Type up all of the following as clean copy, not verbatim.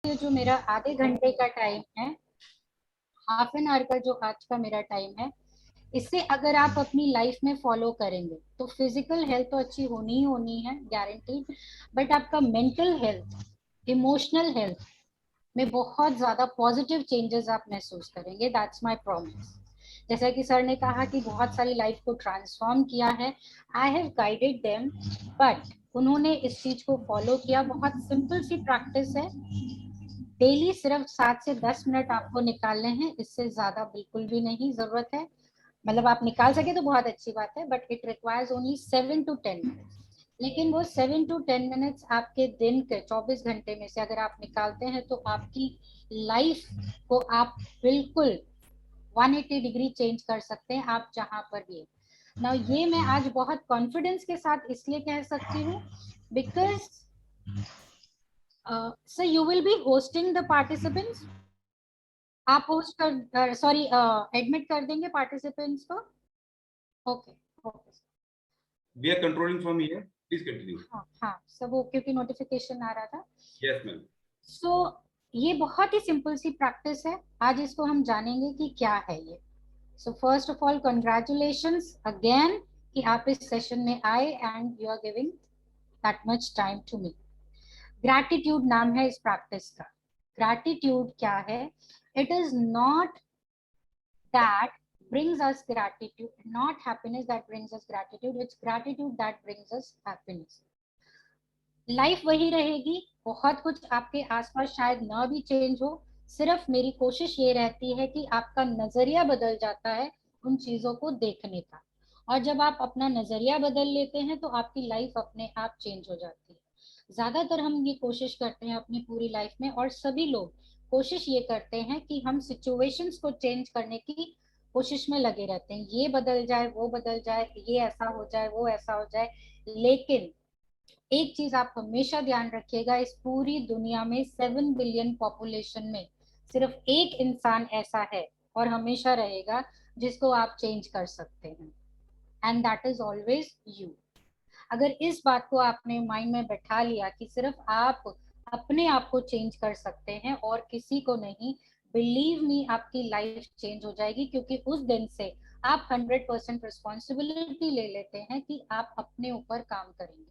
ये जो मेरा आधे घंटे का टाइम है, हाफ एन आवर का जो आज का मेरा टाइम है, इससे अगर आप अपनी लाइफ में फॉलो करेंगे तो फिजिकल हेल्थ तो अच्छी होनी ही होनी है, गारंटीड। बट आपका मेंटल हेल्थ, इमोशनल हेल्थ में बहुत ज्यादा पॉजिटिव चेंजेस आप महसूस करेंगे। That's my promise. जैसा कि सर ने कहा कि बहुत सारी लाइफ को ट्रांसफॉर्म किया है, I have guided them, but उन्होंने इस चीज को फॉलो किया। बहुत सिंपल सी प्रैक्टिस है, डेली सिर्फ 7 से 10 मिनट आपको निकालने हैं, इससे ज्यादा बिल्कुल भी नहीं जरूरत है। मतलब आप निकाल सके तो बहुत अच्छी बात है, but it requires only 7 to 10 minutes. लेकिन वो 7 to 10 मिनट्स आपके दिन के 24 घंटे में से अगर आप निकालते हैं तो आपकी लाइफ को आप बिल्कुल 180 डिग्री चेंज कर सकते हैं, आप जहां पर भी। ना ये मैं आज बहुत कॉन्फिडेंस के साथ इसलिए कह सकती हूँ because sir you will be hosting the participants. आप होस्ट कर, सॉरी, एडमिट कर देंगे पार्टिसिपेंट्स को। Okay okay. We are controlling from here. Please continue. हाँ हाँ, सब वो क्योंकि नोटिफिकेशन आ रहा था। Yes, ma'am. सो ये बहुत ही सिंपल सी प्रैक्टिस है, आज इसको हम जानेंगे कि क्या है ये। So first of all congratulations again कि आप इस सेशन में आए and you are giving that much time to me. Gratitude नाम है इस प्रैक्टिस का। ग्रैटिट्यूड क्या है? It is not that brings us gratitude, not happiness that brings us gratitude, it's gratitude that brings us happiness. Life वही रहेगी, बहुत कुछ आपके आसपास शायद ना भी चेंज हो, सिर्फ मेरी कोशिश ये रहती है कि आपका नजरिया बदल जाता है उन चीजों को देखने का। और जब आप अपना नजरिया बदल लेते हैं तो आपकी लाइफ अपने आप चेंज हो जाती है। ज्यादातर हम ये कोशिश करते हैं अपनी पूरी लाइफ में, और सभी लोग कोशिश ये करते हैं कि हम सिचुएशंस को चेंज करने की कोशिश में लगे रहते हैं, ये बदल जाए, वो बदल जाए, ये ऐसा हो जाए, वो ऐसा हो जाए। लेकिन एक चीज आप हमेशा ध्यान रखिएगा, इस पूरी दुनिया में 7 बिलियन पॉपुलेशन में सिर्फ एक इंसान ऐसा है और हमेशा रहेगा जिसको आप चेंज कर सकते हैं, and that is always you. अगर इस बात को आपने माइंड में बैठा लिया कि सिर्फ आप अपने आप को चेंज कर सकते हैं और किसी को नहीं, बिलीव मी आपकी लाइफ चेंज हो जाएगी, क्योंकि उस दिन से आप 100% रिस्पॉन्सिबिलिटी ले लेते हैं कि आप अपने ऊपर काम करेंगे।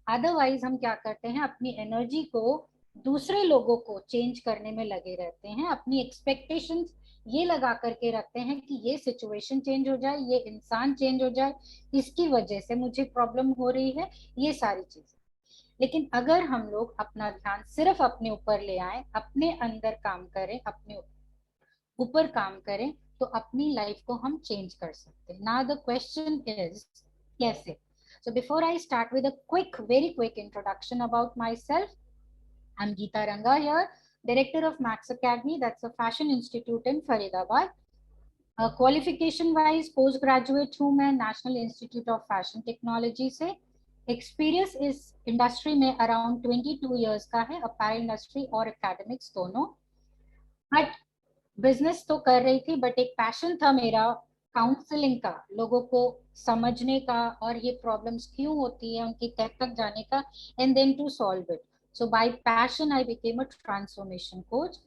अदरवाइज हम क्या करते हैं, अपनी एनर्जी को दूसरे लोगों को चेंज करने में लगे रहते हैं, अपनी एक्सपेक्टेशंस ये लगा करके रखते हैं कि ये सिचुएशन चेंज हो जाए, ये इंसान चेंज हो जाए, इसकी वजह से मुझे प्रॉब्लम हो रही है, ये सारी चीजें। लेकिन अगर हम लोग अपना ध्यान सिर्फ अपने ऊपर ले आए, अपने अंदर काम करें, अपने ऊपर काम करें, तो अपनी लाइफ को हम चेंज कर सकते हैं। नाउ द क्वेश्चन इज कैसे? So before I start with a very quick introduction about myself, I'm Geeta Ranga here, Director of Max Academy, that's a fashion institute in Faridabad. Qualification wise, postgraduate हूँ मैं National Institute of Fashion Technology से। Experience इस industry में around 22 years का है, apparel industry और academics दोनों। But business तो कर रही थी, बट एक पैशन था मेरा काउंसलिंग का, लोगों को समझने का, और ये प्रॉब्लम्स क्यों होती है उनकी तह तक जाने का, and then to solve it. So by passion I became a transformation coach.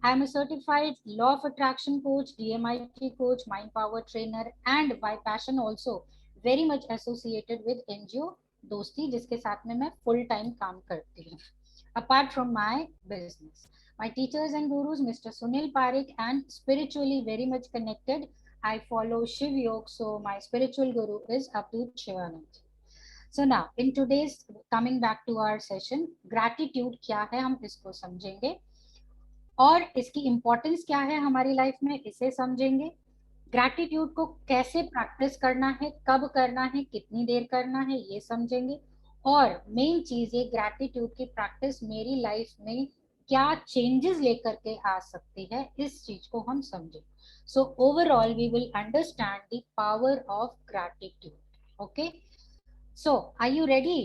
I am a certified law of attraction coach, DMIT coach, mind power trainer, and by passion also very much associated with NGO Dosti, जिसके साथ में मैं full time काम करती हूँ apart from my business. My teachers and gurus, Mr. Sunil Parekh, and spiritually very much connected, I follow Shiv Yoga, so my spiritual guru is Abdul Shivanand. So now, in today's, coming back to our session, gratitude क्या है हम इसको समझेंगे, और इसकी importance क्या है हमारी लाइफ में इसे समझेंगे। ग्रैटिट्यूड को कैसे प्रैक्टिस करना है, कब करना है, कितनी देर करना है, ये समझेंगे। और मेन चीज ये ग्रैटिट्यूड की प्रैक्टिस मेरी लाइफ में क्या चेंजेस लेकर के आ सकती है, इस चीज को हम समझें। So overall we will understand the power of gratitude. Okay, so are you ready?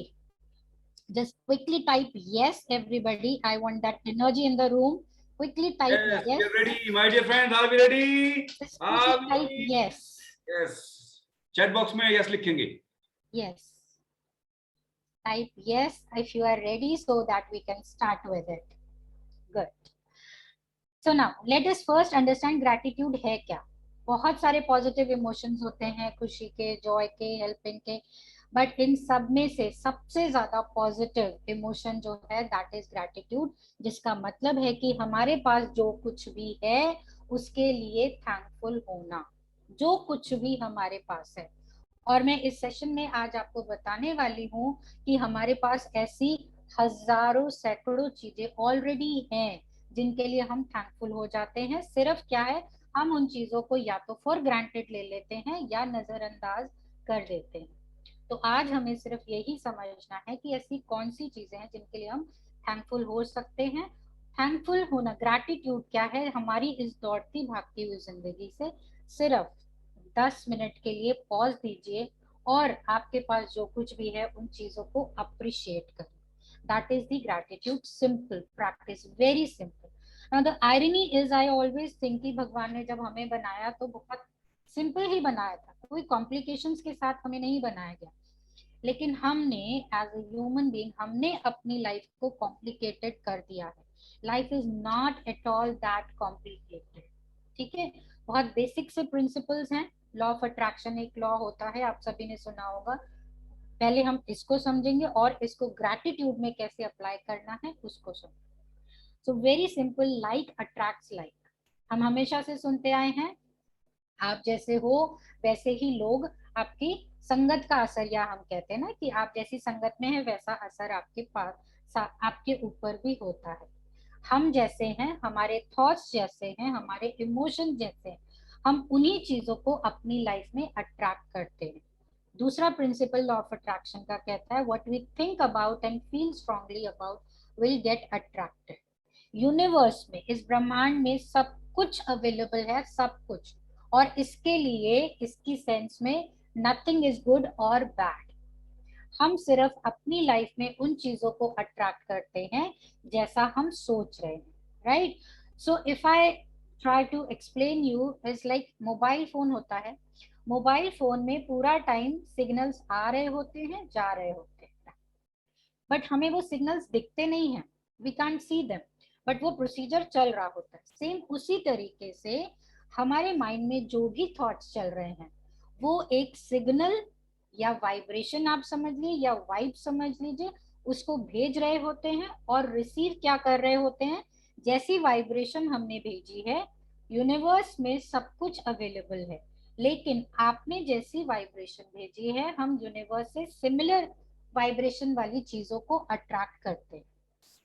Just quickly type yes, everybody. I want that energy in the room. Quickly type Yes, yes. we are ready. My dear friends, are we ready? Just Are quickly type we? yes. Yes. Chat box में yes लिखेंगे. Yes. Type yes if you are ready so that we can start with it. Good. So now let us first understand gratitude है क्या. बहुत सारे positive emotions होते हैं, खुशी के, जॉय के, हेल्पिंग के, बट इन सब में से सबसे ज्यादा पॉजिटिव इमोशन जो है दैट इज ग्रैटिट्यूड, जिसका मतलब है कि हमारे पास जो कुछ भी है उसके लिए थैंकफुल होना, जो कुछ भी हमारे पास है. और मैं इस सेशन में आज आपको बताने वाली हूँ कि हमारे पास ऐसी हजारों सैकड़ों चीजें ऑलरेडी हैं जिनके लिए हम थैंकफुल हो जाते हैं. सिर्फ क्या है, हम उन चीजों को या तो फॉर ग्रांटेड ले लेते हैं या नजरअंदाज कर देते हैं. तो आज हमें सिर्फ यही समझना है कि ऐसी कौन सी चीजें हैं जिनके लिए हम थैंकफुल हो सकते हैं. थैंकफुल होना, ग्रैटिट्यूड क्या है, हमारी इस दौड़ती भागती हुई जिंदगी से सिर्फ 10 मिनट के लिए पॉज दीजिए और आपके पास जो कुछ भी है उन चीजों को अप्रिशिएट करें. That is the gratitude simple practice, very simple. Now the irony is, I always think कि भगवान ने जब हमें बनाया तो बहुत सिंपल ही बनाया था, कोई कॉम्प्लिकेशंस के साथ हमें नहीं बनाया गया. लेकिन हमने एज ए ह्यूमन बीइंग हमने अपनी लाइफ को कॉम्प्लिकेटेड कर दिया है. Life is not at all that complicated. ठीक है, बहुत बेसिक से प्रिंसिपल्स हैं. लॉ ऑफ अट्रैक्शन एक लॉ होता है, आप सभी ने सुना होगा. पहले हम इसको समझेंगे और इसको ग्रैटिट्यूड में कैसे अप्लाई करना है उसको समझेंगे. So very simple, like attracts like. हम हमेशा से सुनते आए हैं, आप जैसे हो वैसे ही लोग आपकी संगत का असर, या हम कहते हैं ना कि आप जैसी संगत में है वैसा असर आपके पास आपके ऊपर भी होता है. हम जैसे हैं, हमारे थॉट्स जैसे हैं, हमारे इमोशन जैसे हैं, हम उन्हीं चीजों को अपनी लाइफ में अट्रैक्ट करते हैं. दूसरा प्रिंसिपल लॉ ऑफ अट्रैक्शन का कहता है what we think about and feel strongly about will get attracted. Universe में, इस ब्रह्मांड में सब कुछ अवेलेबल है, सब कुछ, और इसके लिए इसकी सेंस में नथिंग इज गुड और बैड. हम सिर्फ अपनी लाइफ में उन चीजों को अट्रैक्ट करते हैं जैसा हम सोच रहे हैं. Right. So if I try to explain you, is like mobile phone होता है. मोबाइल फोन में पूरा टाइम सिग्नल्स आ रहे होते हैं, जा रहे होते हैं, बट हमें वो सिग्नल्स दिखते नहीं हैं, we can't see them, but वो प्रोसीजर चल रहा होता है. सेम उसी तरीके से हमारे माइंड में जो भी थॉट्स चल रहे हैं वो एक सिग्नल या वाइब्रेशन आप समझ लीजिए या वाइब समझ लीजिए, उसको भेज रहे होते हैं और रिसीव क्या कर रहे होते हैं, जैसी वाइब्रेशन हमने भेजी है. यूनिवर्स में सब कुछ अवेलेबल है, लेकिन आपने जैसी वाइब्रेशन भेजी है हम यूनिवर्स से सिमिलर वाइब्रेशन वाली चीजों को अट्रैक्ट करते हैं.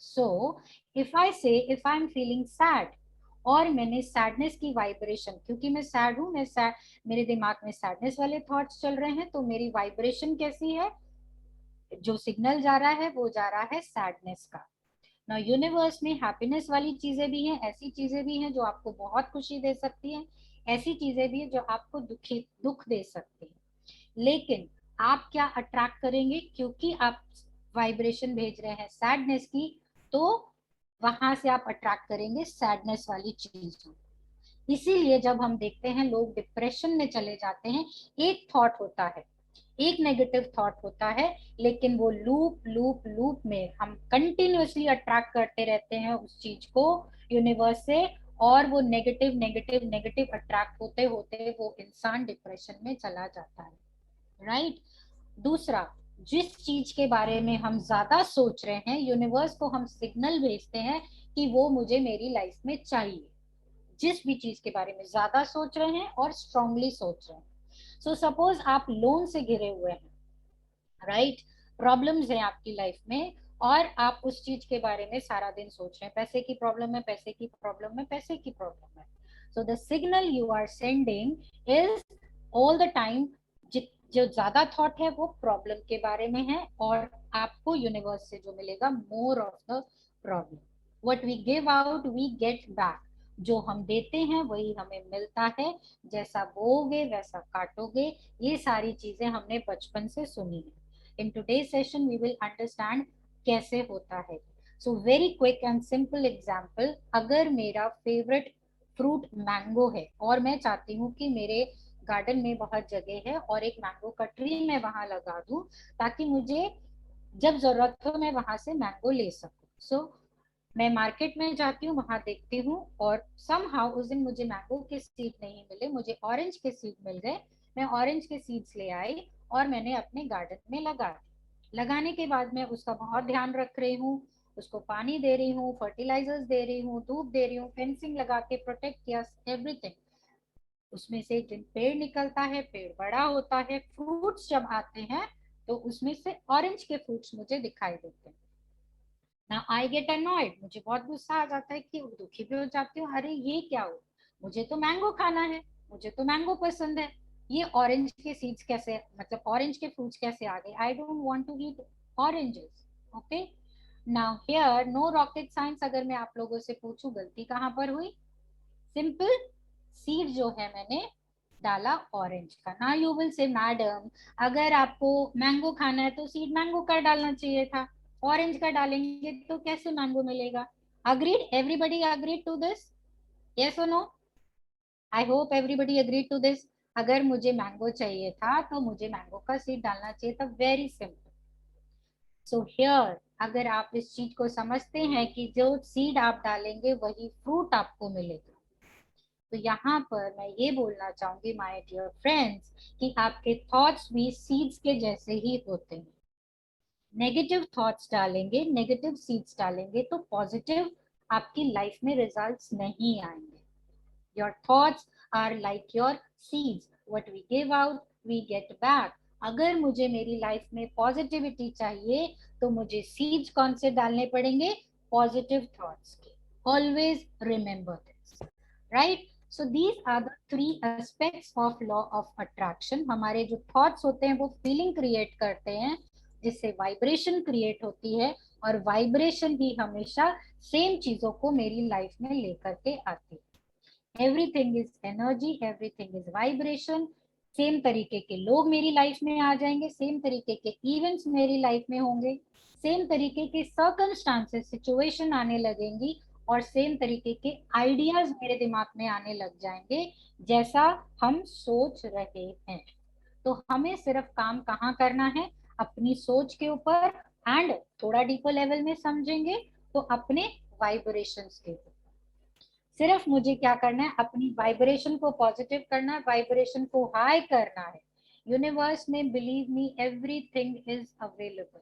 सो इफ आई से if I am feeling sad और मैंने सैडनेस की वाइब्रेशन, क्योंकि मैं सैड हूं, मेरे दिमाग में सैडनेस वाले थॉट्स चल रहे हैं, तो मेरी वाइब्रेशन कैसी है, जो सिग्नल जा रहा है वो जा रहा है सैडनेस का. ना यूनिवर्स में हैप्पीनेस वाली चीजें भी हैं, ऐसी चीजें भी हैं जो आपको बहुत खुशी दे सकती हैं, ऐसी चीजें भी हैं जो आपको दुख दे सकती हैं. लेकिन आप क्या अट्रैक्ट करेंगे, क्योंकि आप वाइब्रेशन भेज रहे हैं सैडनेस की, तो वहां से आप अट्रैक्ट करेंगे सैडनेस वाली चीजों. इसीलिए जब हम देखते हैं लोग डिप्रेशन में चले जाते हैं, एक थॉट होता है, एक नेगेटिव थॉट होता है, लेकिन वो लूप लूप लूप में हम कंटिन्यूअसली अट्रैक्ट करते रहते हैं उस चीज को यूनिवर्स से, और वो नेगेटिव नेगेटिव नेगेटिव अट्रैक्ट होते होते वो इंसान डिप्रेशन में चला जाता है. राइट. दूसरा, जिस चीज के बारे में हम ज्यादा सोच रहे हैं यूनिवर्स को हम सिग्नल भेजते हैं कि वो मुझे मेरी लाइफ में चाहिए. जिस भी चीज के बारे में ज्यादा सोच रहे हैं और स्ट्रांगली सोच रहे हैं. सो सपोज आप लोन से घिरे हुए हैं, राइट, प्रॉब्लम्स हैं आपकी लाइफ में, और आप उस चीज के बारे में सारा दिन सोच रहे हैं, पैसे की प्रॉब्लम है, पैसे की प्रॉब्लम है, पैसे की प्रॉब्लम है. So the signal you are sending is all the time, जो ज्यादा थॉट है वो प्रॉब्लम के बारे में है, और आपको यूनिवर्स से जो मिलेगा more of the problem. What we give out we get back. जो हम देते हैं वही हमें मिलता है, जैसा बोओगे वैसा काटोगे. ये सारी चीजें हमने बचपन से सुनी है. In today's session we will understand कैसे होता है. So very quick and simple example, अगर मेरा फेवरेट फ्रूट मैंगो है और मैं चाहती हूँ कि मेरे गार्डन में बहुत जगह है और एक मैंगो का ट्री मैं वहां लगा दूं ताकि मुझे जब जरूरत हो मैं वहां से मैंगो ले सकूं. सो मैं मार्केट में जाती हूँ, वहां देखती हूँ, और समहाउ उस दिन मुझे मैंगो के सीड नहीं मिले, मुझे ऑरेंज के सीड मिल गए। मैं ऑरेंज के सीड्स ले आई और मैंने अपने गार्डन में लगा दी। लगाने के बाद मैं उसका बहुत ध्यान रख रही हूँ, उसको पानी दे रही हूँ, फर्टिलाइजर्स दे रही हूँ, धूप दे रही हूँ, फेंसिंग लगा के प्रोटेक्ट किया, एवरीथिंग। उसमें से एक दिन पेड़ निकलता है, पेड़ बड़ा होता है, फ्रूट्स जब आते हैं तो उसमें से ऑरेंज के फ्रूट्स मुझे दिखाई देते हैं। ना आई गेट अनॉयड, मुझे बहुत गुस्सा आ जाता है, कि दुखी भी हो जाती हूँ, अरे ये क्या हो, मुझे तो मैंगो खाना है, मुझे तो मैंगो पसंद है, ये ऑरेंज के सीड्स कैसे, मतलब ऑरेंज के फ्रूट्स कैसे आ गए, I don't want to eat oranges. Okay, now here no rocket science, अगर मैं आप लोगों से पूछूं गलती कहाँ पर हुई, सिंपल, सीड जो है मैंने डाला ऑरेंज का। ना यू विल से मैडम, अगर आपको मैंगो खाना है तो सीड मैंगो का डालना चाहिए था, ऑरेंज का डालेंगे तो कैसे मैंगो मिलेगा। Agreed, everybody agreed to this, yes और no? I hope everybody agreed to this. अगर मुझे मैंगो चाहिए था तो मुझे मैंगो का सीड डालना चाहिए था, वेरी सिंपल। सो हियर अगर आप इस चीज को समझते हैं कि जो सीड आप डालेंगे वही फ्रूट आपको मिलेगा, तो यहाँ पर मैं ये बोलना चाहूंगी माय डियर फ्रेंड्स, कि आपके थॉट्स भी सीड्स के जैसे ही होते हैं। नेगेटिव थॉट्स डालेंगे, नेगेटिव सीड्स डालेंगे तो पॉजिटिव आपकी लाइफ में रिजल्ट्स नहीं आएंगे। Your thoughts are like your seeds, what we give out we get back. अगर मुझे मेरी लाइफ में पॉजिटिविटी चाहिए तो मुझे सीड्स कौन से डालने पड़ेंगे, पॉजिटिव थॉट्स के। Always remember this, right? So these are the three aspects of law of attraction. हमारे जो थॉट्स होते हैं वो फीलिंग क्रिएट करते हैं, जिससे वाइब्रेशन क्रिएट होती है, और वाइब्रेशन ही हमेशा सेम चीजों को मेरी लाइफ में लेकर के आती है। Everything is energy, everything is vibration. Same तरीके के लोग मेरी लाइफ में आ जाएंगे, सेम तरीके के इवेंट्स मेरी लाइफ में होंगे, सेम तरीके के सर्कमस्टांसेस, सिचुएशन आने लगेंगी, और सेम तरीके के आइडियाज मेरे दिमाग में आने लग जाएंगे, जैसा हम सोच रहे हैं। तो हमें सिर्फ काम कहाँ करना है, अपनी सोच के ऊपर, एंड थोड़ा डीपर लेवल में समझेंगे तो अपने वाइब्रेशंस के ऊपर। सिर्फ मुझे क्या करना है, अपनी वाइब्रेशन को पॉजिटिव करना है, वाइब्रेशन को हाई करना है। यूनिवर्स में believe me everything is available,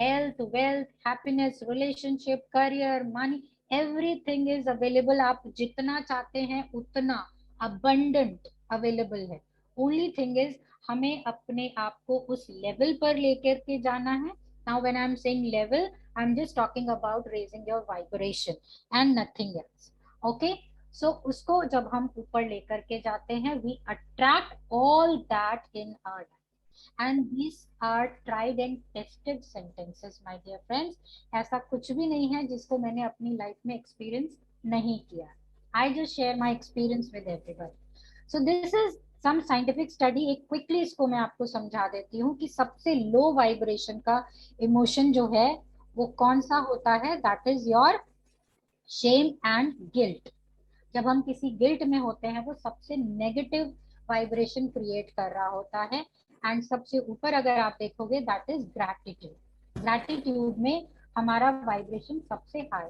health, wealth, happiness, relationship, career, money, everything is available. आप जितना चाहते हैं उतना अबंडेंट अवेलेबल है। ओनली थिंग इज हमें अपने आप को उस लेवल पर लेकर के जाना है। Now when I am saying level, I am just talking about raising your vibration and nothing else. Okay, so उसको जब हम ऊपर लेकर के जाते हैं, we attract all that in our life. And these are tried and tested sentences, my dear friends. ऐसा कुछ भी नहीं है जिसको मैंने अपनी लाइफ में एक्सपीरियंस नहीं किया। I just share my experience with everybody. So this is some scientific study। एक क्विकली इसको मैं आपको समझा देती हूँ कि सबसे लो वाइब्रेशन का इमोशन जो है वो कौन सा होता है, that is your shame and guilt. जब हम किसी गिल्ट में होते हैं वो सबसे नेगेटिव वाइब्रेशन क्रिएट कर रहा होता है। एंड सबसे ऊपर अगर आप देखोगे दैट इज ग्रैटिट्यूड। ग्रैटिट्यूड में हमारा वाइब्रेशन सबसे high.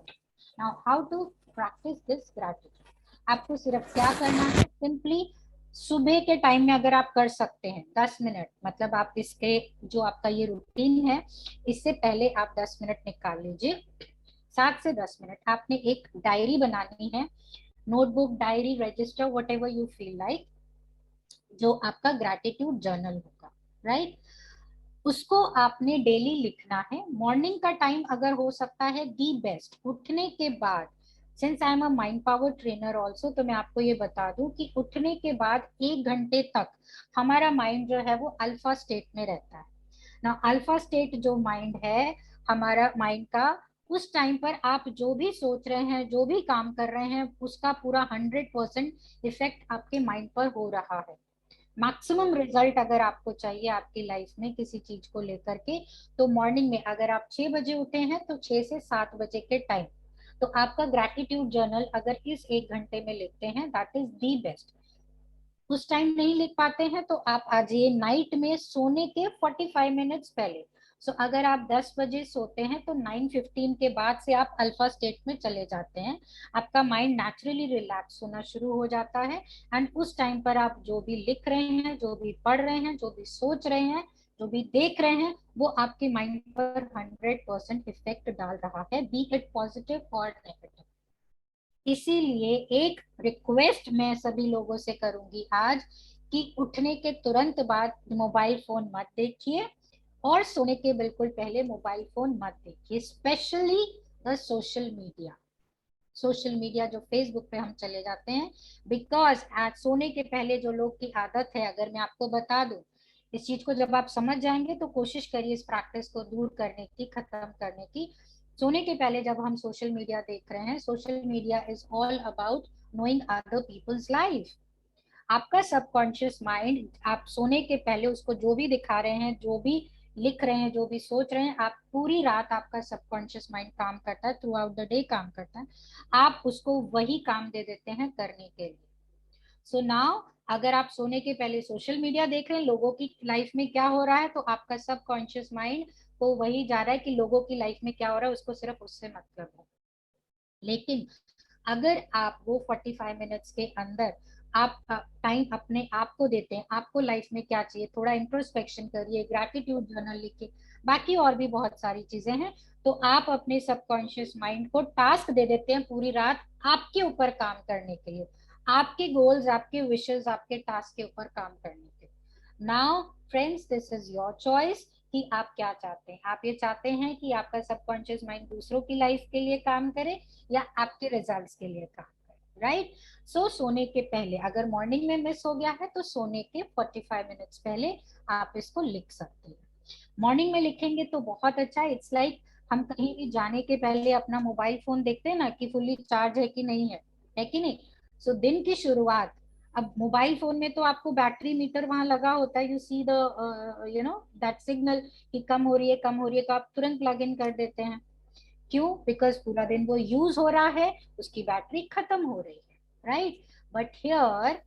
Now how to practice this gratitude, आपको सिर्फ क्या करना है, सिंपली सुबह के टाइम में अगर आप कर सकते हैं 10 मिनट, मतलब आप इसके जो आपका ये रूटीन है इससे पहले आप 10 मिनट निकाल लीजिए। 7 से 10 मिनट आपने एक डायरी बनानी है, notebook, diary, register, what ever you feel like, जो आपका ग्रैटिट्यूड जर्नल होगा, राइट? उसको आपने डेली लिखना है। मॉर्निंग का टाइम अगर हो सकता है दी बेस्ट, उठने के बाद। Since I am a mind power trainer also, तो मैं आपको ये बता दूं कि उठने के बाद 1 घंटे तक हमारा माइंड जो है वो अल्फा स्टेट में रहता है ना। अल्फा स्टेट जो माइंड है हमारा माइंड का, उस टाइम पर आप जो भी सोच रहे हैं, जो भी काम कर रहे हैं, उसका पूरा 100% इफेक्ट आपके माइंड पर हो रहा है। मैक्सिमम रिजल्ट अगर आपको चाहिए आपकी लाइफ में किसी चीज को लेकर के, तो मॉर्निंग में अगर आप 6 बजे उठे हैं तो 6 से 7 बजे के टाइम, तो आपका ग्रैटिट्यूड जर्नल अगर इस 1 घंटे में लिखते हैं दैट इज दी बेस्ट। उस टाइम नहीं लिख पाते हैं तो आप आ जाइए नाइट में सोने के 45 मिनट्स पहले, सो अगर आप 10 बजे सोते हैं तो 9:15 के बाद से आप अल्फा स्टेट में चले जाते हैं, आपका माइंड नेचुरली रिलैक्स होना शुरू हो जाता है, एंड उस टाइम पर आप जो भी लिख रहे हैं, जो भी पढ़ रहे हैं, जो भी सोच रहे हैं, जो भी देख रहे हैं, वो आपके माइंड पर 100% इफेक्ट डाल रहा है, बी इट पॉजिटिव और नेगेटिव। इसीलिए एक रिक्वेस्ट मैं सभी लोगों से करूंगी आज, कि उठने के तुरंत बाद मोबाइल फोन मत देखिए, और सोने के बिल्कुल पहले मोबाइल फोन मत देखिए, specially the social media. Social media जो फेसबुक पे हम चले जाते हैं, बिकॉज आज सोने के पहले जो लोग की आदत है, अगर मैं आपको बता दूं, इस चीज को जब आप समझ जाएंगे तो कोशिश करिए इस प्रैक्टिस को दूर करने की, खत्म करने की। सोने के पहले जब हम सोशल मीडिया देख रहे हैं, social media is all about knowing other people's life. आपका सबकॉन्शियस माइंड, आप सोने के पहले उसको जो भी दिखा रहे हैं, जो भी लिख रहे हैं, जो भी सोच रहे हैं, आप पूरी रात आपका सबकॉन्शियस माइंड काम करता है, थ्रू आउट द डे काम करता है, आप उसको वही काम दे देते हैं करने के लिए। सो नाउ अगर आप सोने के पहले सोशल मीडिया देख रहे हैं, लोगों की लाइफ में क्या हो रहा है, तो आपका सबकॉन्शियस माइंड को वही जा रहा है कि लोगों की लाइफ में क्या हो रहा है, उसको सिर्फ उससे मतलब है। लेकिन अगर आप वो 45 मिनट्स के अंदर आप टाइम अपने आप को देते हैं, आपको लाइफ में क्या चाहिए, थोड़ा इंट्रोस्पेक्शन करिए, ग्रैटिट्यूड जर्नल लिखिए, बाकी और भी बहुत सारी चीजें हैं, तो आप अपने सबकॉन्शियस माइंड को टास्क दे देते हैं पूरी रात आपके ऊपर काम करने के लिए, आपके गोल्स, आपके विशेस, आपके टास्क के ऊपर काम करने के लिए। Now friends, this is your choice कि आप क्या चाहते हैं। आप ये चाहते हैं कि आपका सबकॉन्शियस माइंड दूसरों की लाइफ के लिए काम करे, या आपके रिजल्ट्स के लिए काम करे, राइट। सो सोने के पहले, अगर मॉर्निंग में मिस हो गया है तो सोने के 45 मिनट्स पहले आप इसको लिख सकते हैं। मॉर्निंग में लिखेंगे तो बहुत अच्छा है। इट्स लाइक हम कहीं भी जाने के पहले अपना मोबाइल फोन देखते हैं ना कि फुल्ली चार्ज है कि नहीं है कि नहीं। सो दिन की शुरुआत, अब मोबाइल फोन में तो आपको बैटरी मीटर वहां लगा होता है, you see the that signal कि कम हो रही है, कम हो रही है, तो आप तुरंत प्लग इन कर देते हैं। क्यों? बिकॉज पूरा दिन वो यूज हो रहा है, उसकी बैटरी खत्म हो रही है, राइट। बट हियर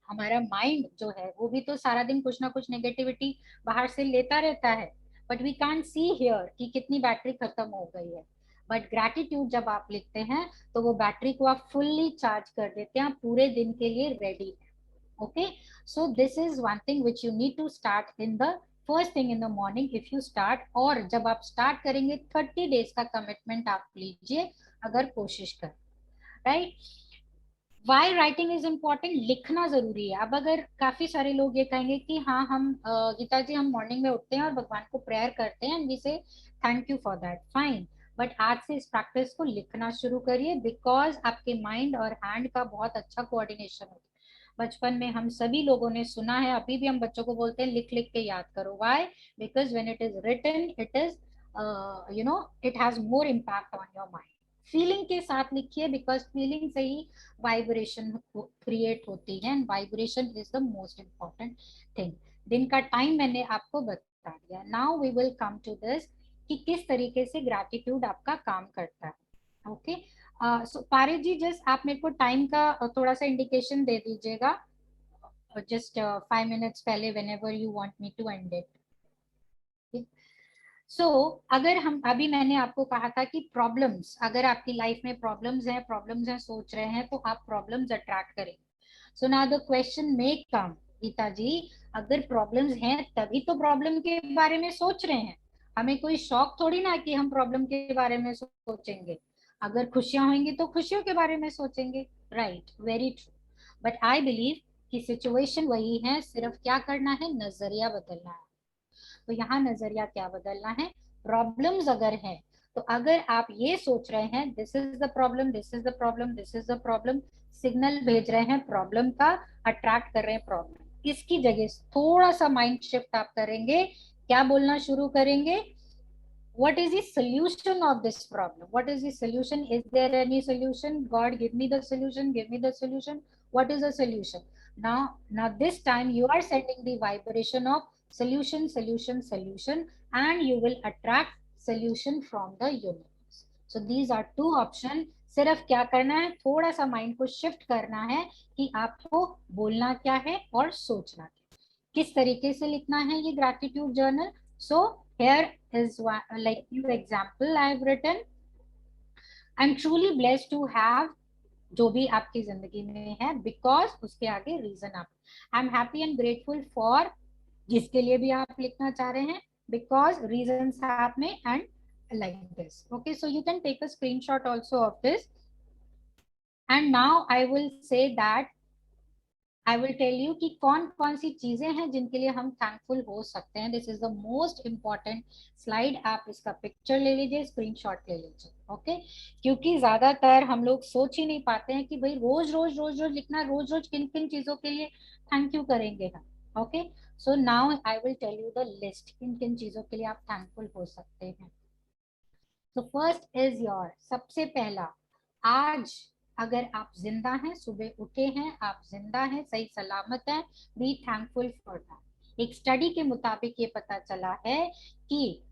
हमारा माइंड जो है वो भी तो सारा दिन कुछ ना कुछ नेगेटिविटी बाहर से लेता रहता है, but we can't see here कि कितनी बैटरी खत्म हो गई है। बट ग्रैटिट्यूड जब आप लिखते हैं तो वो बैटरी को आप फुल्ली चार्ज कर देते हैं, आप पूरे दिन के लिए रेडी है। Okay, so this is one thing which you need to start in the first thing in the morning if you start. और जब आप स्टार्ट करेंगे 30 डेज का कमिटमेंट आप लीजिए, अगर कोशिश करें, right. Why writing is important, लिखना जरूरी है। अब अगर काफी सारे लोग ये कहेंगे कि हाँ हम गीता जी हम मॉर्निंग में उठते हैं और भगवान को प्रेयर करते हैं एंड वी से thank you for that, fine, but आज से इस प्रैक्टिस को लिखना शुरू करिए, बिकॉज आपके माइंड और हैंड का बहुत अच्छा कोऑर्डिनेशन होता है। बचपन में हम सभी लोगों ने सुना है, अभी भी हम बच्चों को बोलते हैं लिख लिख के याद करो। Why? Because when it is written it is it has more impact on your mind. Feeling के साथ लिखिए, बिकॉज फीलिंग से ही वाइब्रेशन क्रिएट होती है, and vibration is the most important thing. दिन का टाइम मैंने आपको बता दिया। Now we will come to this कि किस तरीके से ग्रैटिट्यूड आपका काम करता है। ओके, सो पारे जी, जस्ट आप मेरे को टाइम का थोड़ा सा इंडिकेशन दे दीजिएगा, जस्ट 5 मिनट्स पहले, whenever you want me to end it. So अगर हम अभी, मैंने आपको कहा था कि प्रॉब्लम्स, अगर आपकी लाइफ में प्रॉब्लम्स हैं, सोच रहे हैं, तो आप प्रॉब्लम्स अट्रैक्ट करेंगे। सो नाउ द क्वेश्चन मे कम, गीता जी अगर प्रॉब्लम्स हैं तभी तो प्रॉब्लम के बारे में सोच रहे हैं, हमें कोई शौक थोड़ी ना कि हम प्रॉब्लम के बारे में सोचेंगे, अगर खुशियां होंगी तो खुशियों के बारे में सोचेंगे, right, very true. But I believe कि सिचुएशन वही है, सिर्फ क्या करना है, नजरिया बदलना है। तो यहाँ नजरिया क्या बदलना है, प्रॉब्लम्स अगर है तो अगर आप ये सोच रहे हैं this is the problem, this is the problem, this is the problem, signal भेज रहे हैं प्रॉब्लम का, अट्रैक्ट कर रहे हैं प्रॉब्लम, इसकी जगह थोड़ा सा माइंड शिफ्ट आप करेंगे, क्या बोलना शुरू करेंगे, what is the solution of this problem, what is the solution, is there any solution, god give me the solution, give me the solution, what is the solution. Now this time you are sending the vibration of solution, solution, solution, and you will attract solution from the universe. So these are two options. सिर्फ क्या करना है, थोड़ा सा mind को shift करना है कि आपको बोलना क्या है और सोचना क्या, किस तरीके से लिखना है ये gratitude journal. So here is one, like few example I have written. I'm truly blessed to have, जो भी आपकी जिंदगी में है, बिकॉज उसके आगे रीजन आप, I am happy and grateful for, जिसके लिए भी आप लिखना चाह रहे हैं, बिकॉज रीजन साथ में, and like this. Okay, so you can take a screenshot also of this. And now I will say that I will tell you कि कौन कौन सी चीजें हैं जिनके लिए हम थैंकफुल हो सकते हैं. This is the most important slide. आप इसका पिक्चर ले लीजिए, स्क्रीनशॉट ले लीजिए. ओके, क्योंकि ज्यादातर हम लोग सोच ही नहीं पाते हैं कि भाई रोज रोज रोज रोज लिखना, रोज रोज किन किन चीजों के लिए थैंक यू करेंगे हम. Okay, so now I will tell you the list, किन किन चीजों के लिए आप थैंकफुल हो सकते हैं. तो फर्स्ट इज योर, सबसे पहला, आज अगर आप जिंदा हैं, सुबह उठे हैं, आप जिंदा हैं, सही सलामत हैं, बी थैंकफुल फॉर दैट. एक स्टडी के मुताबिक ये पता चला है कि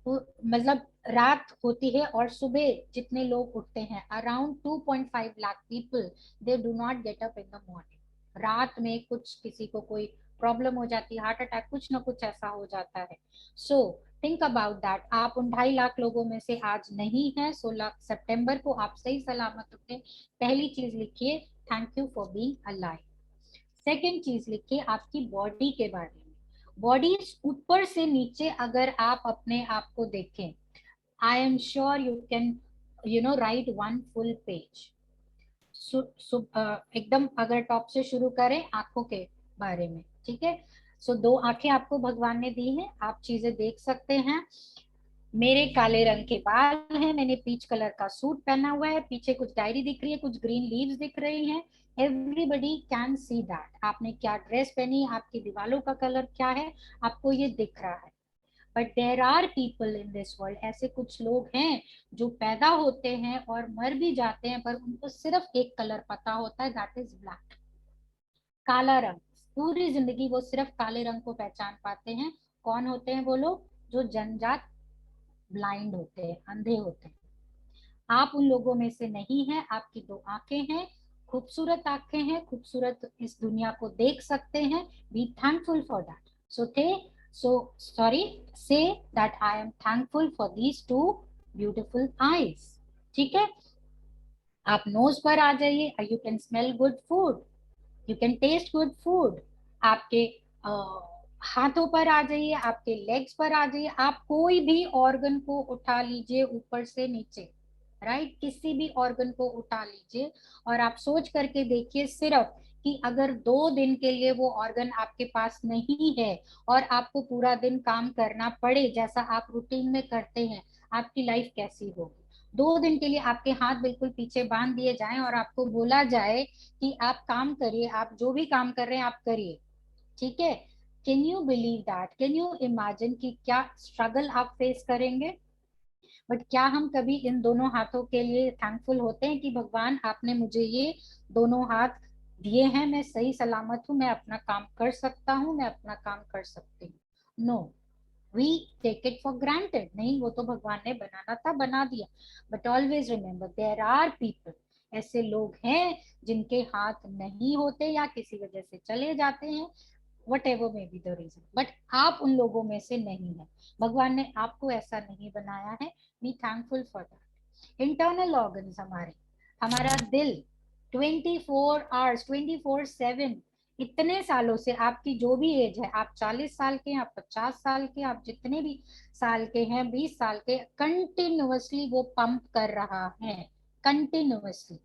मतलब रात होती है और सुबह जितने लोग उठते हैं, around 2.5 lakh people, they do not get up in the morning. रात में कुछ किसी को कोई प्रॉब्लम हो जाती है, हार्ट अटैक, कुछ ना कुछ ऐसा हो जाता है. So think about that. आप उन 2.5 लाख लोगों में से आज नहीं है. 16 सितंबर को आप सही सलामत उठे. पहली चीज लिखिए, thank you for being alive. Second चीज लिखिए आपकी बॉडी के बारे में. बॉडी ऊपर से नीचे अगर आप अपने आप को देखें, आई am sure you can write one full page. एकदम अगर टॉप से शुरू करें आंखों के बारे में, ठीक है. सो 2 आंखें आपको भगवान ने दी हैं, आप चीजें देख सकते हैं. मेरे काले रंग के बाल हैं, मैंने पीच कलर का सूट पहना हुआ है, पीछे कुछ डायरी दिख रही है, कुछ ग्रीन लीव्स दिख रही हैं. Everybody can see that. आपने क्या ड्रेस पहनी, आपकी दीवालों का कलर क्या है, आपको ये दिख रहा है. But there are people in this world, ऐसे कुछ लोग हैं जो पैदा होते हैं और मर भी जाते हैं, पर उनको सिर्फ एक कलर पता होता है, दैट इज ब्लैक, काला रंग. पूरी जिंदगी वो सिर्फ काले रंग को पहचान पाते हैं. कौन होते हैं वो लोग? जो जन्मजात ब्लाइंड होते हैं, अंधे होते हैं. आप उन लोगों में से नहीं हैं. आपकी 2 आंखें हैं, खूबसूरत आंखें हैं, खूबसूरत इस दुनिया को देख सकते हैं. B thankful for that. Say that I am thankful for these 2 beautiful eyes. ठीक है. आप नोज पर आ जाइए. You can smell good food, you can taste good food. आपके हाथों पर आ जाइए, आपके लेग्स पर आ जाइए. आप कोई भी ऑर्गन को उठा लीजिए ऊपर से नीचे, राइट. किसी भी ऑर्गन को उठा लीजिए और आप सोच करके देखिए सिर्फ कि अगर 2 दिन के लिए वो ऑर्गन आपके पास नहीं है और आपको पूरा दिन काम करना पड़े जैसा आप रूटीन में करते हैं, आपकी लाइफ कैसी होगी. 2 दिन के लिए आपके हाथ बिल्कुल पीछे बांध दिए जाएं और आपको बोला जाए कि आप काम करिए, आप जो भी काम कर रहे हैं आप करिए. ठीक है. Can you believe that? Can you imagine कि क्या स्ट्रगल आप फेस करेंगे. बट क्या हम कभी इन दोनों हाथों के लिए थैंकफुल होते हैं कि भगवान आपने मुझे ये दोनों हाथ दिए हैं, मैं सही सलामत हूँ, मैं अपना काम कर सकता हूँ, मैं अपना काम कर सकती हूँ. No, we take it for granted. नहीं, वो तो भगवान ने बनाना था, बना दिया. But always remember there are people, ऐसे लोग हैं जिनके हाथ नहीं होते या किसी वजह से चले जाते हैं, whatever may be the reason. But आप उन लोगों में से नहीं है. भगवान ने आपको ऐसा नहीं बनाया है. Be thankful for that. Internal organs हमारे, हमारा दिल 24 आवर्स 24/7, इतने सालों से, आपकी जो भी एज है, आप 40 साल के हैं, आप 50 साल के, आप जितने भी साल के हैं, 20 साल के, कंटिन्यूअसली वो पंप कर रहा है, कंटिन्यूअसली.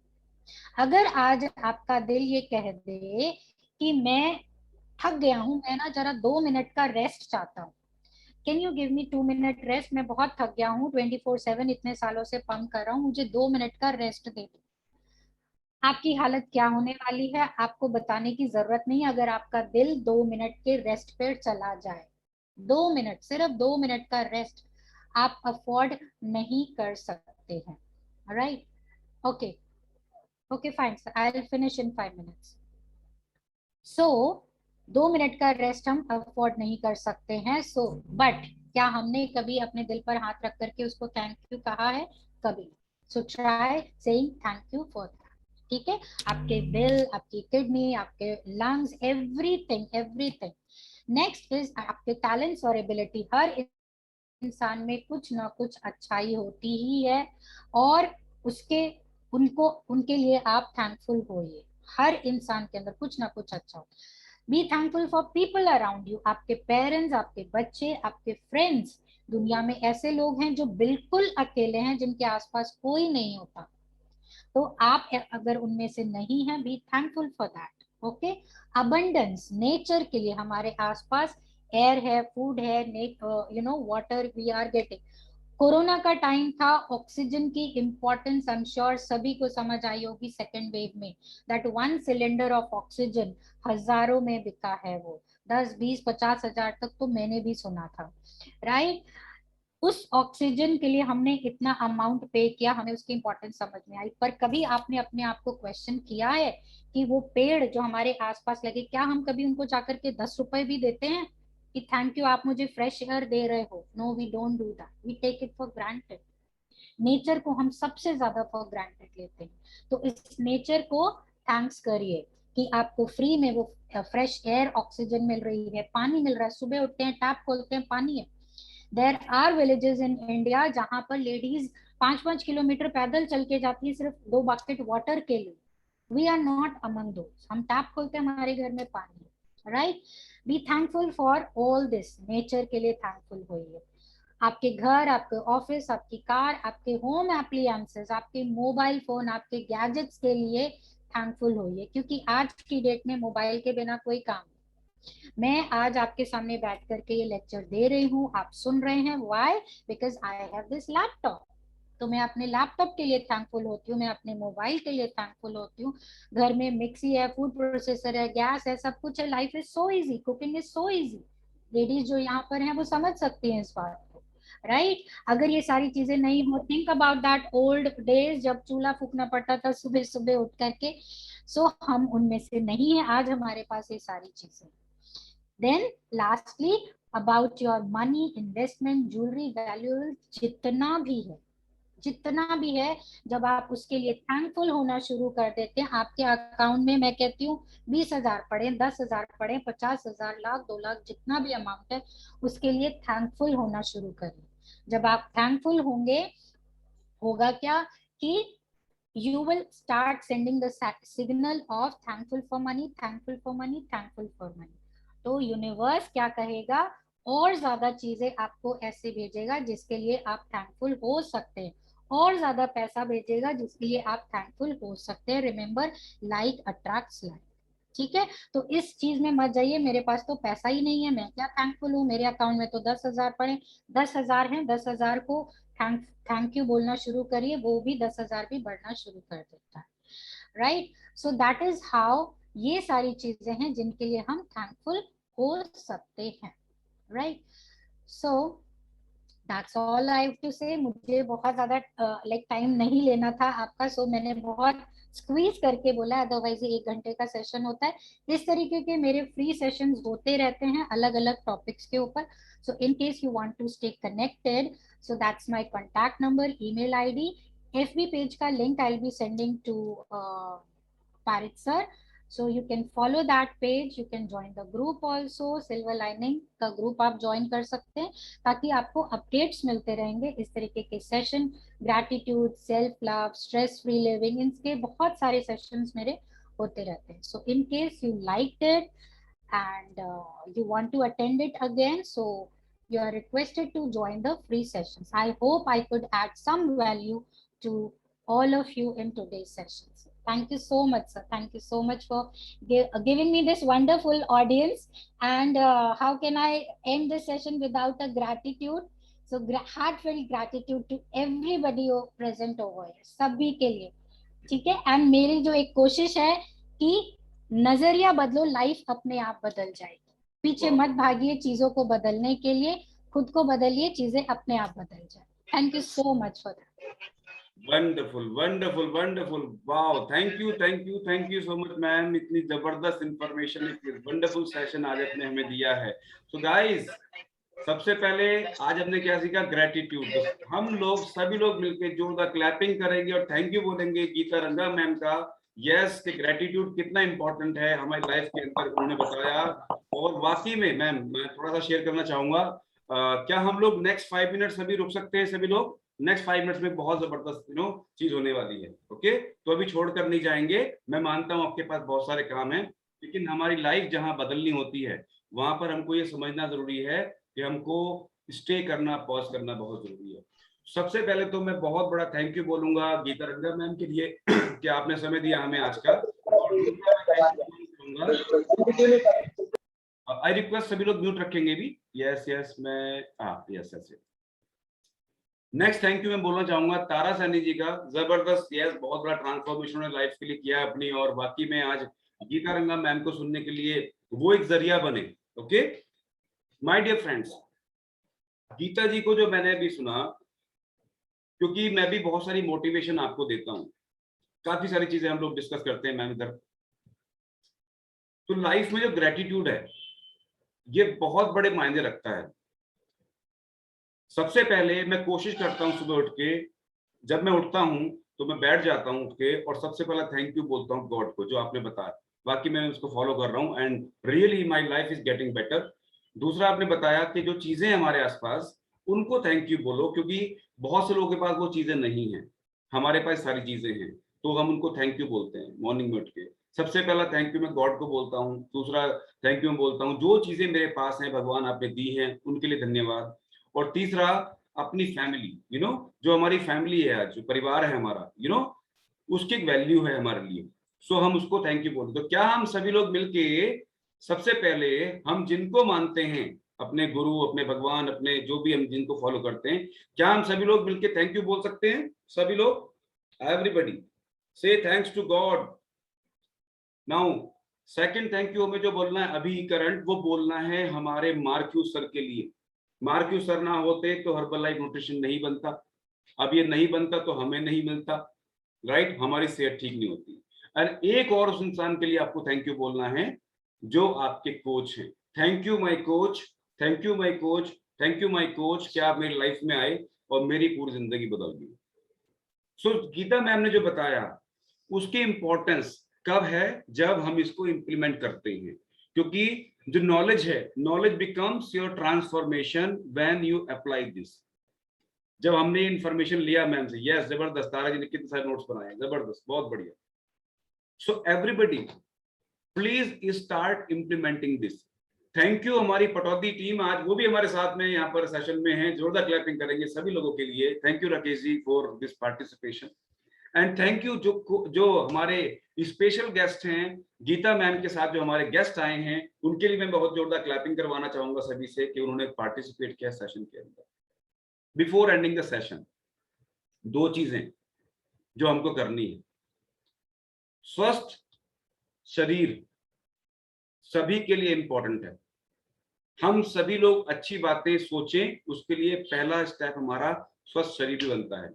अगर आज आपका दिल ये कह दे कि मैं थक गया हूँ, मैं ना जरा 2 मिनट का रेस्ट चाहता हूँ, can you give me 2 minute rest, मैं बहुत थक गया हूँ, 24/7 इतने सालों से पंप कर रहा हूँ, मुझे 2 मिनट का रेस्ट दे दो. आपकी हालत क्या होने वाली है आपको बताने की जरूरत नहीं. अगर आपका दिल 2 मिनट के रेस्ट पे चला जाए, 2 मिनट, सिर्फ 2 मिनट का रेस्ट आप अफोर्ड नहीं कर सकते हैं. Right. Okay, okay fine, I will finish in 5 minutes. So 2 minute का रेस्ट हम अफोर्ड नहीं कर सकते हैं. सो बट क्या हमने कभी अपने दिल पर हाथ रख करके उसको थैंक यू कहा है? कभी. So try saying thank you for that. ठीक है. आपके दिल, आपकी किडनी, आपके lungs, everything everything. Next is आपके टैलेंट्स और एबिलिटी. हर इंसान में कुछ ना कुछ अच्छाई होती ही है, और उसके उनको उनके लिए आप थैंकफुल होइए। हर इंसान के अंदर कुछ ना कुछ अच्छा हो। B thankful for people around you, आपके पेरेंट्स, आपके बच्चे, आपके फ्रेंड्स। दुनिया में ऐसे लोग हैं जो बिल्कुल अकेले हैं, जिनके आसपास कोई नहीं होता, तो आप अगर उनमें से नहीं है, be thankful for that. Okay. Abundance, nature के लिए हमारे आसपास एयर है, फूड है, water we are getting. Corona का टाइम था, ऑक्सीजन की इंपॉर्टेंस आई एम श्योर सभी को समझ आई होगी सेकेंड वेव में। दैट 1 सिलेंडर ऑफ ऑक्सीजन हजारों में बिका है, वो 10, 20, 50 हजार तक तो मैंने भी सुना था, राइट। उस ऑक्सीजन के लिए हमने इतना अमाउंट पे किया, हमें उसकी इंपॉर्टेंस समझ में आई। पर कभी आपने अपने आप को क्वेश्चन किया है कि वो पेड़ जो हमारे आसपास लगे, क्या हम कभी उनको जाकर के 10 रुपए भी देते हैं कि थैंक यू, आप मुझे फ्रेश एयर दे रहे हो? No, we don't do that, we take it for granted. Nature को हम सबसे ज्यादा फॉर ग्रांटेड लेते हैं। तो इस नेचर को थैंक्स करिए कि आपको फ्री में वो फ्रेश एयर, ऑक्सीजन मिल रही है, पानी मिल रहा है। सुबह उठते हैं, टैप खोलते हैं, पानी है। There are villages in India जहां पर लेडीज 5-5 किलोमीटर पैदल चल के जाती है सिर्फ 2 बकेट वाटर के लिए। We are not among those. हम टैप खोलते हैं, हमारे घर में पानी है, right. Be thankful for all this, nature के लिए थैंकफुल होइए। आपके घर, आपके ऑफिस, आपकी कार, आपके होम एप्लियंसेस, आपके मोबाइल फोन, आपके गैजेट्स के लिए थैंकफुल होइए, क्योंकि आज की डेट में मोबाइल के बिना कोई काम नहीं। मैं आज आपके सामने बैठ करके ये लेक्चर दे रही हूँ, आप सुन रहे हैं, why? Because I have this laptop. तो मैं अपने लैपटॉप के लिए थैंकफुल होती हूँ, मैं अपने मोबाइल के लिए थैंकफुल होती हूँ। घर में मिक्सी है, फूड प्रोसेसर है, गैस है, सब कुछ है। Life is so easy, cooking is so easy. Ladies जो यहाँ पर हैं वो समझ सकती हैं इस बात को, राइट। अगर ये सारी चीजें नहीं हो, think about that old days जब चूल्हा फूकना पड़ता था सुबह सुबह उठ करके। सो हम उनमें से नहीं है, आज हमारे पास ये सारी चीजें। Then lastly, about your money, investment, jewellery, values, जितना भी है, जितना भी है, जब आप उसके लिए थैंकफुल होना शुरू कर देते हैं, आपके अकाउंट में, मैं कहती हूँ 20,000 पड़े, 10,000 पड़े, 50,000, लाख, 2 लाख, जितना भी अमाउंट है, उसके लिए थैंकफुल होना शुरू करिए। जब आप थैंकफुल होंगे, होगा क्या कि you will start sending the signal of thankful for money, thankful for money, thankful for money। तो यूनिवर्स क्या कहेगा, और ज्यादा चीजें आपको ऐसे भेजेगा जिसके लिए आप थैंकफुल हो सकते हैं, और ज्यादा पैसा भेजेगा जिसके लिए आप थैंकफुल हो सकते हैं। Remember, like attracts like. ठीक है, तो इस चीज में मत जाइए मेरे पास तो पैसा ही नहीं है, मैं क्या थैंकफुल हूँ, मेरे अकाउंट में तो 10,000 पड़े। 10,000 है, 10,000 को थैंक थैंक यू बोलना शुरू करिए, वो भी 10,000 भी बढ़ना शुरू कर देता है, right. So that is how, ये सारी चीजें हैं जिनके लिए हम थैंकफुल हो सकते हैं, right. So that's all I have to say. मुझे बहुत ज्यादा लाइक टाइम नहीं लेना था आपका, सो मैंने बहुत स्क्वीज करके बोला, अदरवाइज ये 1 घंटे का सेशन होता है। इस तरीके के मेरे फ्री सेशंस होते रहते हैं अलग अलग टॉपिक्स के ऊपर। So in case you want to stay connected, so that's my contact number, email ID, FB page का link I will be sending to Parit sir. So you can follow that page, you can join the group also, Silver Lining का group आप join कर सकते हैं, ताकि आपको updates मिलते रहेंगे इस तरीके के session. Gratitude, self love, stress free living, इनके बहुत सारे सेशंस मेरे होते रहते हैं। So in case you liked it and you want to attend it again, so you are requested to join the free sessions. I hope I could add some value to all of you in today's sessions. Thank you so much, sir. Thank you so much for giving me this wonderful audience. And how can I end this session without a gratitude? So heartfelt gratitude to everybody present over here, सभी के लिए, ठीक है। And मेरी जो एक कोशिश है कि नजरिया बदलो, लाइफ अपने आप बदल जाएगी। पीछे मत भागिए चीजों को बदलने के लिए, खुद को बदलिए, चीजें अपने आप बदल जाए। Thank you so much for that. Wonderful wonderful wonderful, wow, thank you thank you thank you so much ma'am, इतनी जबरदस्त इंफॉर्मेशन, एक वंडरफुल सेशन आज आपने हमें दिया है। सो गाइस, सबसे पहले आज हमने क्या सीखा, ग्रेटिट्यूड। तो हम लोग सभी लोग मिलकर जोरदार क्लैपिंग करेंगे और थैंक यू बोलेंगे गीता रंगा मैम का। यस, कि ग्रेटिट्यूड कितना इंपॉर्टेंट है हमारी लाइफ के अंदर, उन्होंने बताया। और वाकई में मैम, मैं थोड़ा सा शेयर करना चाहूंगा, क्या हम लोग नेक्स्ट 5 मिनट सभी रुक सकते हैं? सभी लोग नेक्स्ट 5 मिनट्स में बहुत जबरदस्त चीज होने वाली है। ओके, तो अभी छोड़कर नहीं जाएंगे। मैं मानता हूं आपके पास बहुत सारे काम हैं, लेकिन हमारी लाइफ जहां बदलनी होती है वहां पर हमको ये समझना जरूरी है कि हमको स्टे करना, पॉज करना बहुत जरूरी है। सबसे पहले तो मैं बहुत बड़ा थैंक यू बोलूंगा गीता रंगा मैम के लिए कि आपने समय दिया हमें आज का। और आई रिक्वेस्ट सभी लोग म्यूट रखेंगे भी। यस यस, मैं yes yes. Next thank you मैं बोलना चाहूंगा तारा सैनी जी का। जबरदस्त, यस, बहुत बड़ा ट्रांसफॉर्मेशन उन्होंने लाइफ के लिए किया है अपनी, और बाकी में आज गीता रंगा मैम को सुनने के लिए वो एक जरिया बने। Okay my dear friends, Geeta ji को जो मैंने अभी सुना, क्योंकि मैं भी बहुत सारी मोटिवेशन आपको देता हूँ, काफी सारी चीजें हम लोग डिस्कस करते हैं मैम इधर। तो लाइफ में जो ग्रेटिट्यूड है ये बहुत बड़े मायने रखता है। सबसे पहले मैं कोशिश करता हूँ सुबह उठ के, जब मैं उठता हूँ तो मैं बैठ जाता हूँ उठ के और सबसे पहला थैंक यू बोलता हूँ गॉड को, जो आपने बताया। बाकी मैं उसको फॉलो कर रहा हूँ and really my life is getting better. दूसरा आपने बताया कि जो चीजें हमारे आसपास उनको थैंक यू बोलो, क्योंकि बहुत से लोगों के पास वो चीजें नहीं है, हमारे पास सारी चीजें हैं, तो हम उनको थैंक यू बोलते हैं मॉर्निंग में उठ के। सबसे पहला थैंक यू मैं गॉड को बोलता हूँ। दूसरा थैंक यू मैं बोलता हूँ जो चीजें मेरे पास हैं भगवान आपने दी हैं उनके लिए धन्यवाद। और तीसरा अपनी फैमिली, जो हमारी फैमिली है आज, जो परिवार है हमारा, उसकी एक वैल्यू है हमारे लिए। सो हम उसको थैंक यू बोलते। तो क्या हम सभी लोग मिलके सबसे पहले हम जिनको मानते हैं, अपने गुरु, अपने भगवान, अपने जो भी हम जिनको फॉलो करते हैं, क्या हम सभी लोग मिलके थैंक यू बोल सकते हैं? सभी लोग, एवरीबडी से thanks to God. Now second thank you हमें जो बोलना है अभी करंट, वो बोलना है हमारे मार्क्यू सर के लिए। मार्क्यू सर ना होते तो हर्बल लाइफ न्यूट्रिशन नहीं बनता, अब ये नहीं बनता तो हमें नहीं मिलता, राइट? हमारी सेहत ठीक नहीं होती। और एक और उस इंसान के लिए आपको थैंक यू बोलना है जो आपके कोच हैं। Thank you my coach, thank you my coach, thank you my coach, क्या आप मेरी लाइफ में आए और मेरी पूरी जिंदगी बदल दी। सो गीता मैम ने जो बताया उसकी इंपॉर्टेंस कब है? जब हम इसको इंप्लीमेंट करते हैं, क्योंकि जो नॉलेज है, knowledge becomes your transformation when you apply this. जब हमने इंफॉर्मेशन लिया मैम से, यस जबरदस्त, तारा जी ने कितने सारे नोट्स बनाए, जबरदस्त, बहुत बढ़िया। So everybody please start implementing this. Thank you हमारी पटौदी टीम, आज वो भी हमारे साथ में यहाँ पर सेशन में है, जोरदार क्लैपिंग करेंगे सभी लोगों के लिए। Thank you Rakesh ji for this participation and thank you जो हमारे स्पेशल गेस्ट हैं गीता मैम के साथ, जो हमारे गेस्ट आए हैं उनके लिए मैं बहुत जोरदार क्लैपिंग करवाना चाहूंगा सभी से कि उन्होंने पार्टिसिपेट किया सेशन के अंदर। बिफोर एंडिंग द सेशन, दो चीजें जो हमको करनी है। स्वस्थ शरीर सभी के लिए इंपॉर्टेंट है। हम सभी लोग अच्छी बातें सोचें, उसके लिए पहला स्टेप हमारा स्वस्थ शरीर भी बनता है।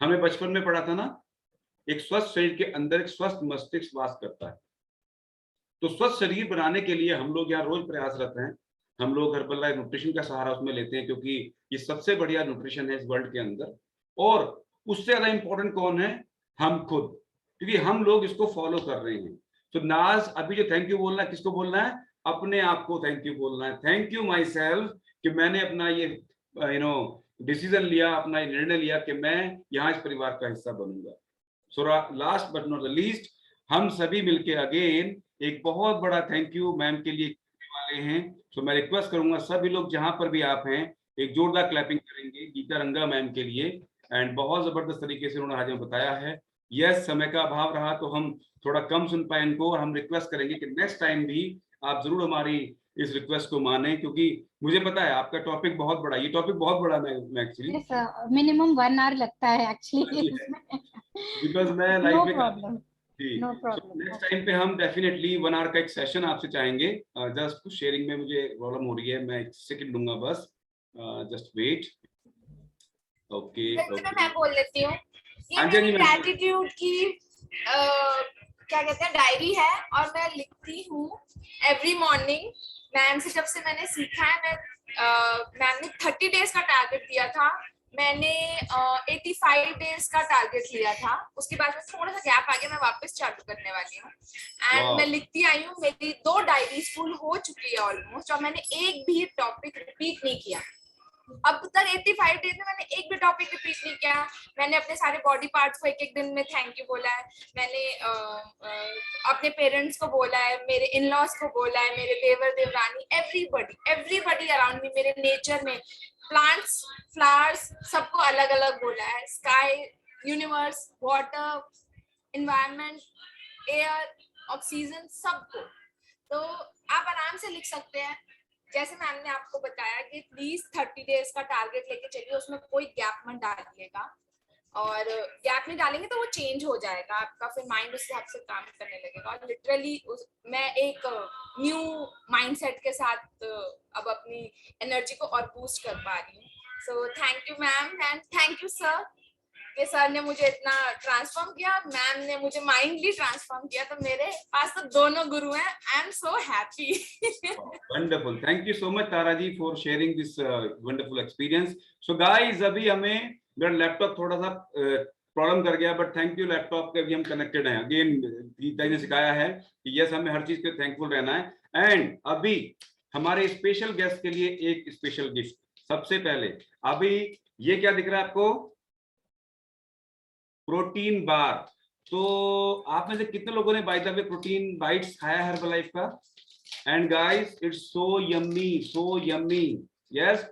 हमें बचपन में पढ़ा था ना, एक स्वस्थ शरीर के अंदर एक स्वस्थ मस्तिष्क वास करता है। तो स्वस्थ शरीर बनाने के लिए हम लोग यहाँ रोज प्रयासरत हैं। हम लोग हर्बल लाइफ न्यूट्रिशन का सहारा उसमें लेते हैं, क्योंकि ये सबसे बढ़िया न्यूट्रिशन है इस वर्ल्ड के अंदर। और उससे ज्यादा इंपॉर्टेंट कौन है? हम खुद, क्योंकि हम लोग इसको फॉलो कर रहे हैं। तो नाज अभी जो थैंक यू बोलना है, किसको बोलना है? अपने आप को थैंक यू बोलना है। थैंक यू माई सेल्फ कि मैंने अपना ये डिसीजन लिया, अपना ये निर्णय लिया कि मैं यहाँ इस परिवार का हिस्सा बनूंगा। So last but not the least, हम सभी मिलके अगेन एक बहुत बड़ा थैंक यू मैम के लिए करने वाले हैं। तो मैं रिक्वेस्ट करूंगा सभी लोग जहां पर भी आप हैं, एक जोरदार क्लैपिंग करेंगे गीता रंगा मैम के लिए। एंड बहुत जबरदस्त तरीके से उन्होंने आज हमें बताया है। यस, समय का अभाव रहा तो हम थोड़ा कम सुन पाए इनको, और हम रिक्वेस्ट करेंगे कि नेक्स्ट टाइम भी आप जरूर हमारी इस रिक्वेस्ट को माने, क्योंकि मुझे पता है आपका टॉपिक बहुत बड़ा, ये टॉपिक बहुत बड़ा मैं एक्चुअली मिनिमम 1 आवर लगता है एक्चुअली बिकॉज मैं लाइफ नो में प्रॉब्लम, जी। No problem. नेक्स्ट टाइम पे हम डेफिनेटली 1 आवर का एक सेशन आपसे चाहेंगे। जस्ट कुछ शेयरिंग में मुझे प्रॉब्लम हो रही है, मैं एक सेकंड लूंगा बस, जस्ट वेट। ओके मैं बोल लेती हूँ। ये हाँ जी, मेरी ग्रैटिट्यूड की क्या कहते हैं डायरी है, और मैं लिखती हूँ एवरी मॉर्निंग। मैम से जब से मैंने सीखा है, मैम ने 30 डेज का टारगेट दिया था मैंने 85 डेज का टारगेट लिया था, उसके बाद में थोड़ा सा गैप आ गया, मैं वापस चालू करने वाली हूँ। एंड मैं लिखती आई हूँ, मेरी 2 डायरीज फुल हो चुकी है ऑलमोस्ट, और मैंने एक भी टॉपिक रिपीट नहीं किया अब तक। 85 डेज में मैंने एक भी टॉपिक रिपीट नहीं किया। मैंने अपने सारे बॉडी पार्ट्स को एक एक दिन में थैंक यू बोला है, मैंने अपने पेरेंट्स को बोला है, मेरे इन लॉज को बोला है, मेरे देवर देवरानी, एवरीबॉडी अराउंड मी, मेरे नेचर में प्लांट्स, फ्लावर्स, सबको अलग अलग बोला है। Sky, universe, water, environment, air, oxygen, सबको। तो आप आराम से लिख सकते हैं। जैसे मैम ने आपको बताया कि प्लीज 30 डेज का टारगेट लेके चलिए, उसमें कोई गैप मत डालिएगा, और गैप नहीं डालेंगे तो वो चेंज हो जाएगा आपका, फिर माइंड उस हिसाब से काम करने लगेगा। और लिटरली मैं एक न्यू माइंडसेट के साथ अब अपनी एनर्जी को और बूस्ट कर पा रही हूँ। So thank you ma'am, and thank you sir, कि सर ने मुझे इतना ट्रांसफॉर्म किया, मैम ने मुझे माइंडली ट्रांसफॉर्म किया, तो मेरे पास तो दोनों गुरु हैं। I am so happy. Wonderful, thank you so much Tara ji for sharing this wonderful experience. So guys, अभी हमें मेरा लैपटॉप थोड़ा सा प्रॉब्लम कर गया, बट थैंक यू लैपटॉप के, अभी हम कनेक्टेड हैं। अगेन गीता जी ने सिखाया है कि यस, हमें हर चीज पे थैंकफुल रहना है। एंड अभी हमारे स्पेशल गेस्ट के लिए एक स्पेशल गिफ्ट। सबसे पहले अभी ये क्या दिख रहा है आपको? Protein bar. तो आप में से कितने लोगों ने by the way protein bytes खाया है हर्बलाइफ का? And guys, it's so yummy, yes.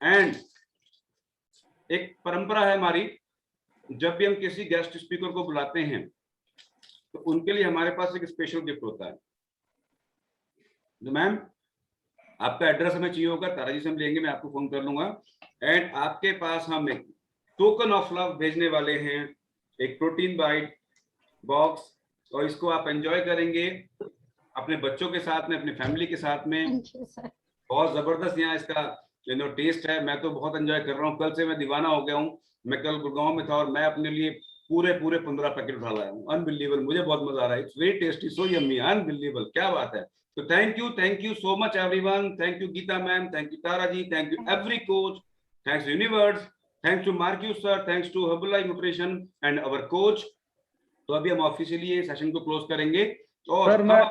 And एक परंपरा है हमारी, जब भी हम किसी गेस्ट स्पीकर को बुलाते हैं तो उनके लिए हमारे पास एक स्पेशल गिफ्ट होता है। तो मैम, आपका एड्रेस हमें चाहिए होगा, तारा जी से हम लेंगे, मैं आपको फोन कर लूंगा। एंड आपके पास हम एक टोकन ऑफ लव भेजने वाले हैं, एक प्रोटीन बाइट बॉक्स, और इसको आप एंजॉय करेंगे अपने बच्चों के साथ में, अपने फैमिली के साथ में। बहुत जबरदस्त यहाँ इसका टेस्ट है। मैं तो बहुत एंजॉय कर रहा हूँ, कल से मैं दीवाना हो गया हूँ। मैं कल गुड़गांव में था और मैं अपने लिए पूरे 15 पैकेट उठा लाया हूँ। अनबिलीवेबल, मुझे बहुत मजा आ रहा है। It's very tasty, so yummy, unbelievable, क्या बात है। तो thank you so much everyone. Thank you Gita ma'am, thank you Tara ji, thank you every coach, thanks universe, thanks to Marcus sir, thanks to Herbalife nutrition and our coach. तो अभी हम officially ये session को close करेंगे। और सर, मैं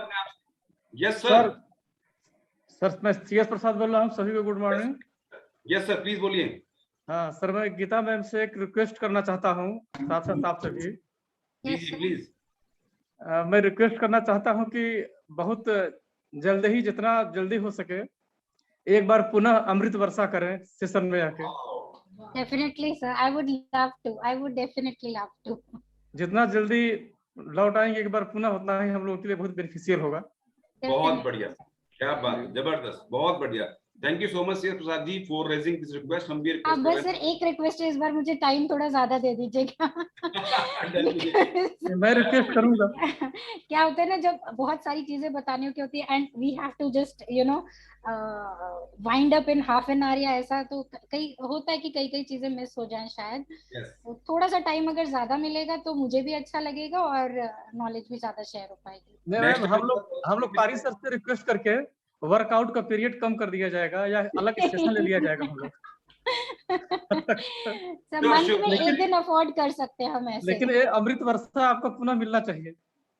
yes sir, मैं CS प्रसाद बोल रहा हूँ। सभी को good morning. Yes sir, please बोलिए। हाँ सर, मैं गीता मैम से एक रिक्वेस्ट करना चाहता हूँ, साथ साथ आपसे भी। जी प्लीज। मैं रिक्वेस्ट करना चाहता हूँ कि बहुत जल्द ही, जितना जल्दी हो सके, एक बार पुनः अमृत वर्षा करें सेशन में आके। Definitely sir, I would love to, I would definitely love to. जितना जल्दी लौट आएंगे एक बार पुनः, उतना ही हम लोगों के लिए बहुत बेनिफिशियल होगा। बहुत बढ़िया, क्या बात, जबरदस्त, बहुत बढ़िया। Thank you so much CS Prasad ji for raising this request. हम भी रिक्वेस्ट बस सर एक रिक्वेस्ट है, इस बार मुझे टाइम थोड़ा ज्यादा दे दीजिएगा। मैं रिक्वेस्ट करूंगा। क्या होता है ना, जब बहुत सारी चीजें बताने की होती है and we have to just wind up in half an hour या ऐसा, तो कई होता है कि कई चीजें मिस हो जाएं शायद। yes. थोड़ा सा टाइम अगर ज्यादा मिलेगा तो मुझे भी अच्छा लगेगा और नॉलेज भी ज्यादा शेयर हो पाएगी। मैम, हम लोग पारी सर से रिक्वेस्ट करके वर्कआउट का पीरियड कम कर दिया जाएगा या अलग सेशन ले लिया जाएगा हम लोग। मंथ में एक दिन अफोर्ड कर सकते हैं हम ऐसे। लेकिन ये अमृत वर्षा आपको पुनः मिलना चाहिए।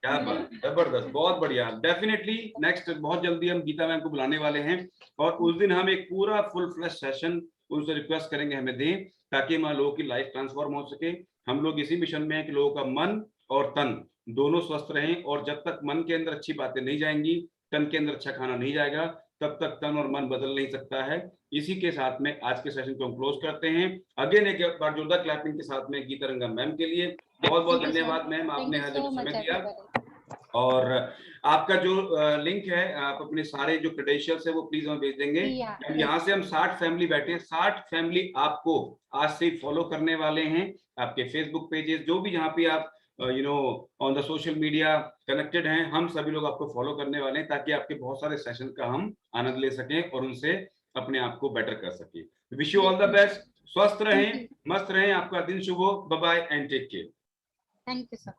क्या बात, जबरदस्त, बहुत बढ़िया। डेफिनेटली नेक्स्ट बहुत जल्दी हम गीता मैम को बुलाने वाले हैं और उस दिन हम एक पूरा फुल फ्लैश सेशन उनसे रिक्वेस्ट करेंगे हमें दें, ताकि हमारे लोगों की लाइफ ट्रांसफॉर्म हो सके। हम लोग इसी मिशन में हैं कि लोगों का मन और तन दोनों स्वस्थ रहें, और जब तक मन के अंदर अच्छी बातें नहीं जाएंगी, तन के अंदर अच्छा खाना नहीं जाएगा, तब तक तन और मन बदल नहीं सकता है। इसी के साथ में आज के सेशन को हम क्लोज करते हैं। अगेन एक बार जोरदार क्लैपिंग के साथ में गीता रंगम मैम के लिए बहुत बहुत धन्यवाद मैम, आपने आज समय दिया। और आपका जो लिंक है, आप अपने सारे जो क्रेडेंशियल्स है वो प्लीज हमें भेज देंगे। यहाँ से हम 60 फैमिली बैठे, 60 फैमिली आपको आज से फॉलो करने वाले हैं। आपके फेसबुक पेजेस, जो भी यहाँ पे आप on the social media connected हैं, हम सभी लोग आपको फॉलो करने वाले हैं, ताकि आपके बहुत सारे सेशन का हम आनंद ले सकें और उनसे अपने आप को बेटर कर सके। Wish you all the best, स्वस्थ रहें, मस्त रहें, आपका दिन शुभ हो। Bye bye and take care. Thank you sir.